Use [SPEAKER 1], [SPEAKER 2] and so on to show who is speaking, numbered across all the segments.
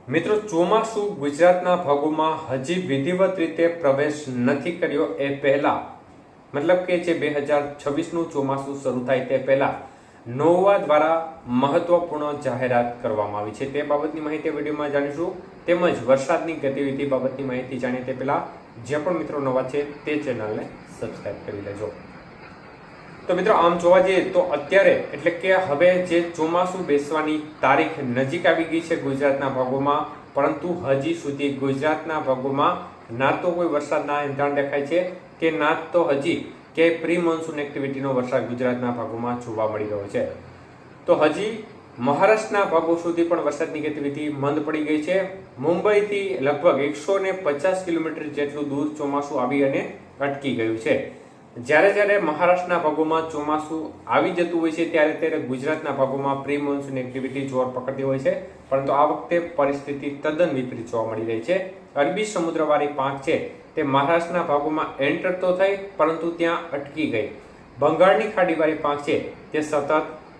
[SPEAKER 1] મિત્રો, ચોમાસું ગુજરાતના ભાગોમાં હજી વિધિવત રીતે પ્રવેશ નથી કર્યો એ પહેલા, મતલબ કે જે 2026નું ચોમાસું શરૂ થાય તે પહેલા નોવા દ્વારા મહત્વપૂર્ણ જાહેરાત કરવામાં આવી છે. તે બાબતની માહિતી વિડીયોમાં જાણીશું. તેમજ વરસાદની ગતિવિધિ બાબતની માહિતી જાણીએ તે પહેલા જે પણ મિત્રો નવા છે તે ચેનલને સબસ્ક્રાઇબ કરી લેજો. તો મિત્રો, આમ જોવા જઈએ તો અત્યારે એટલે કે હવે જે ચોમાસું બેસવાની તારીખ નજીક આવી ગઈ છે ગુજરાતના ભાગોમાં, પરંતુ હજી સુધી ગુજરાતના ભાગોમાં ના તો કોઈ વરસાદના એંધાણ દેખાય છે કે ના તો હજી કે પ્રી મોન્સૂન એક્ટિવિટીનો વરસાદ ગુજરાતના ભાગોમાં જોવા મળી રહ્યો છે. તો હજી મહારાષ્ટ્રના ભાગો સુધી પણ વરસાદની ગતિવિધિ મંદ પડી ગઈ છે. મુંબઈથી લગભગ 150 કિલોમીટર જેટલું દૂર ચોમાસું આવી અને અટકી ગયું છે. જ્યારે મહારાષ્ટ્રના ભાગોમાં ચોમાસું આવી જતું હોય છે ત્યારે ગુજરાતના ભાગોમાં પ્રી મોન્સૂન એક્ટિવિટી જોર પકડતી હોય છે, પરંતુ આ વખતે પરિસ્થિતિ તદ્દન વિપરીત જોવા મળી રહી છે. અરબી સમુદ્રવાળી પાંખ છે તે મહારાષ્ટ્રના ભાગોમાં એન્ટર તો થઈ પરંતુ ત્યાં અટકી ગઈ. બંગાળની ખાડીવાળી પાંખ છે તે સતત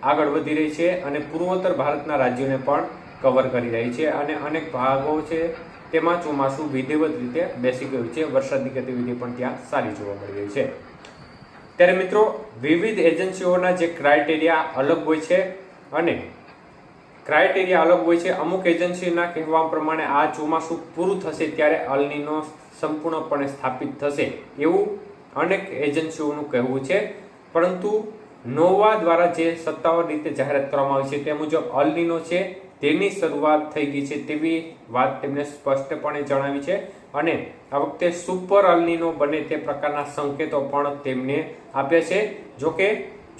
[SPEAKER 1] આગળ વધી રહી છે અને પૂર્વોત્તર ભારતના રાજ્યોને પણ કવર કરી રહી છે અને અનેક ભાગો છે તેમાં ચોમાસું વિધિવત રીતે બેસી ગયું છે. વરસાદની ગતિવિધિ પણ ત્યાં સારી જોવા મળી રહી છે. ત્યારે મિત્રો, વિવિધ એજન્સીઓના જે ક્રાઇટેરિયા અલગ હોય છે અને ક્રાઇટેરિયા અલગ હોય છે. અમુક એજન્સીના કહેવા પ્રમાણે આ ચોમાસું પૂરું થશે ત્યારે અલ નીનો સંપૂર્ણપણે સ્થાપિત થશે એવું અનેક એજન્સીઓનું કહેવું છે, પરંતુ નોવા દ્વારા જે સત્તાવાર રીતે જાહેરાત કરવામાં આવી છે તે મુજબ અલ નીનો છે તેની શરૂઆત થઈ ગઈ છે તેવી વાત તેમણે સ્પષ્ટપણે જણાવી છે અને આ વખતે સુપર અલ નીનો બને તે પ્રકારના સંકેતો પણ તેમને આપ્યા છે. જોકે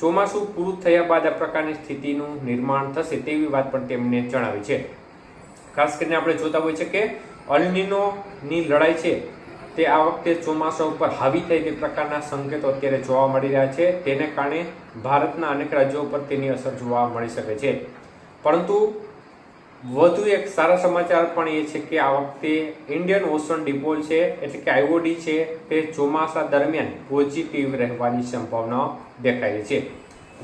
[SPEAKER 1] ચોમાસું પૂરું થયા બાદ આ પ્રકારની સ્થિતિનું નિર્માણ થશે તેવી વાત પણ તેમને જણાવી છે. ખાસ કરીને આપણે જોતા હોય છે કે અલ નીનોની લડાઈ છે તે આ વખતે ચોમાસા ઉપર હાવી થાય તે પ્રકારના સંકેતો અત્યારે જોવા મળી રહ્યા છે. તેને કારણે ભારતના અનેક રાજ્યો પર તેની અસર જોવા મળી શકે છે. પરંતુ વધુ એક સારા સમાચાર પણ એ છે કે આ વખતે ઇન્ડિયન ઓશન ડિપોલ છે એટલે કે આઈઓડી છે તે ચોમાસા દરમિયાન પોઝિટિવ રહેવાની સંભાવના દેખાય છે.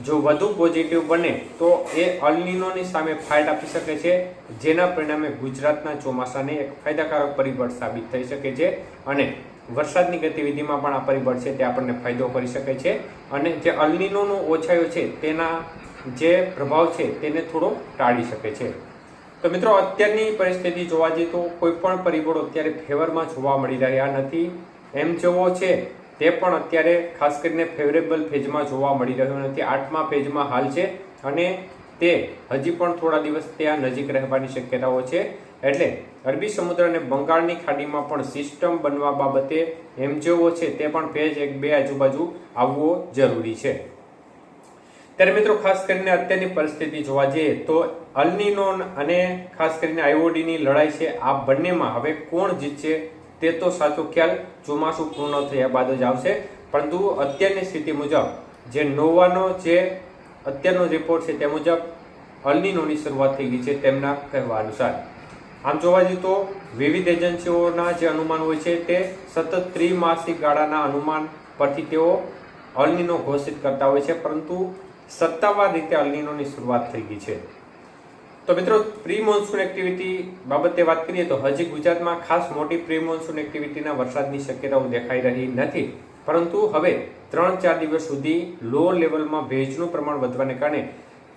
[SPEAKER 1] જો વધુ પોઝિટિવ બને તો એ અલ નીનોની સામે ફાઇટ આપી શકે છે, જેના પરિણામે ગુજરાતના ચોમાસાને એક ફાયદાકારક પરિબળ સાબિત થઈ શકે છે અને વરસાદની ગતિવિધિમાં પણ આ પરિબળ છે તે આપણને ફાયદો કરી શકે છે અને જે અલ નીનોનો ઓછાયો છે તેના જે પ્રભાવ છે તેને થોડો ટાળી શકે છે. તો મિત્રો, અત્યારની પરિસ્થિતિ જોવા જઈએ તો કોઈ પણ પરિબળો અત્યારે ફેવરમાં જોવા મળી રહ્યા નથી. એમ જેવો છે તે પણ અત્યારે ખાસ કરીને ફેવરેબલ ફેઝમાં જોવા મળી રહ્યો નથી. 8મા ફેઝમાં હાલ છે અને તે હજી પણ થોડા દિવસ ત્યાં નજીક રહેવાની શક્યતાઓ છે. એટલે અરબી સમુદ્ર અને બંગાળની ખાડીમાં પણ સિસ્ટમ બનવા બાબતે એમ જેવો છે તે પણ ફેઝ 1-2 આજુબાજુ આવવો જરૂરી છે. ત્યારે મિત્રો, ખાસ કરીને અત્યારની પરિસ્થિતિ જોવા જઈએ તો અલ નીનો અને ખાસ કરીને આઈઓડીની લડાઈ છે આ બંનેમાં હવે કોણ જીતશે તે તો સાચો ખ્યાલ ચોમાસું પૂર્ણ થયા બાદ જ આવશે. પરંતુ અત્યારની સ્થિતિ મુજબ જે નોવાનો જે અત્યારનો રિપોર્ટ છે તે મુજબ અલ નીનોની શરૂઆત થઈ ગઈ છે તેમના કહેવા અનુસાર. આમ જોવા જઈએ તો વિવિધ એજન્સીઓના જે અનુમાન હોય છે તે સતત ત્રિમાસિક ગાળાના અનુમાન પરથી તેઓ અલ નીનો ઘોષિત કરતા હોય છે, પરંતુ સત્તાવાર રીતે અલ નીનોની શરૂઆત થઈ ગઈ છે. તો મિત્રો, પ્રી મોન્સૂન એક્ટિવિટી બાબતે વાત કરીએ તો હજી ગુજરાતમાં ખાસ મોટી પ્રી મોન્સૂન એક્ટિવિટીના વરસાદની શક્યતાઓ દેખાઈ રહી નથી, પરંતુ હવે 3-4 દિવસ સુધી લો લેવલમાં ભેજનું પ્રમાણ વધવાને કારણે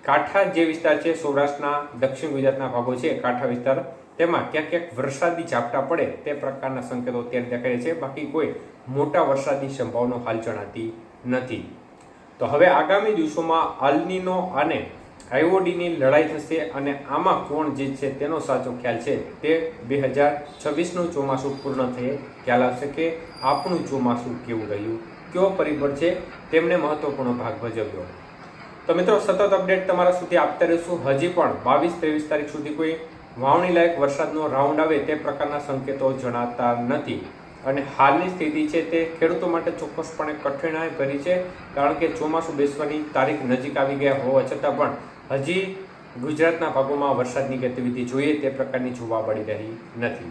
[SPEAKER 1] કાંઠા જે વિસ્તાર છે સૌરાષ્ટ્રના દક્ષિણ ગુજરાતના ભાગો છે કાંઠા વિસ્તાર, તેમાં ક્યાંક વરસાદી ઝાપટા પડે તે પ્રકારના સંકેતો અત્યારે દેખાય છે. બાકી કોઈ મોટા વરસાદની સંભાવના હાલ જણાતી નથી. તો હવે આગામી દિવસોમાં અલ નીનો અને આઈઓડીની લડાઈ થશે અને આમાં કોણ જીતશે તેનો સાચો ખ્યાલ છે તે 2026નું ચોમાસું પૂર્ણ થયે ખ્યાલ આવશે કે આપણું ચોમાસું કેવું રહ્યું, કયો પરિબળ છે તેમને મહત્વપૂર્ણ ભાગ ભજવ્યો. તો મિત્રો, સતત અપડેટ તમારા સુધી આપતા રહીશું. હજી પણ 22-23 તારીખ સુધી કોઈ વાવણી લાયક વરસાદનો રાઉન્ડ આવે તે પ્રકારના સંકેતો જણાતા નથી અને હાલની સ્થિતિ છે તે ખેડૂતો માટે ચોક્કસપણે કઠિનાઈ ભરી છે, કારણ કે ચોમાસું બેસવાની તારીખ નજીક આવી ગયા હોવા છતાં પણ હજી ગુજરાતના ભાગોમાં વરસાદની ગતિવિધિ જોઈએ તે પ્રકારની જોવા મળી રહી નથી.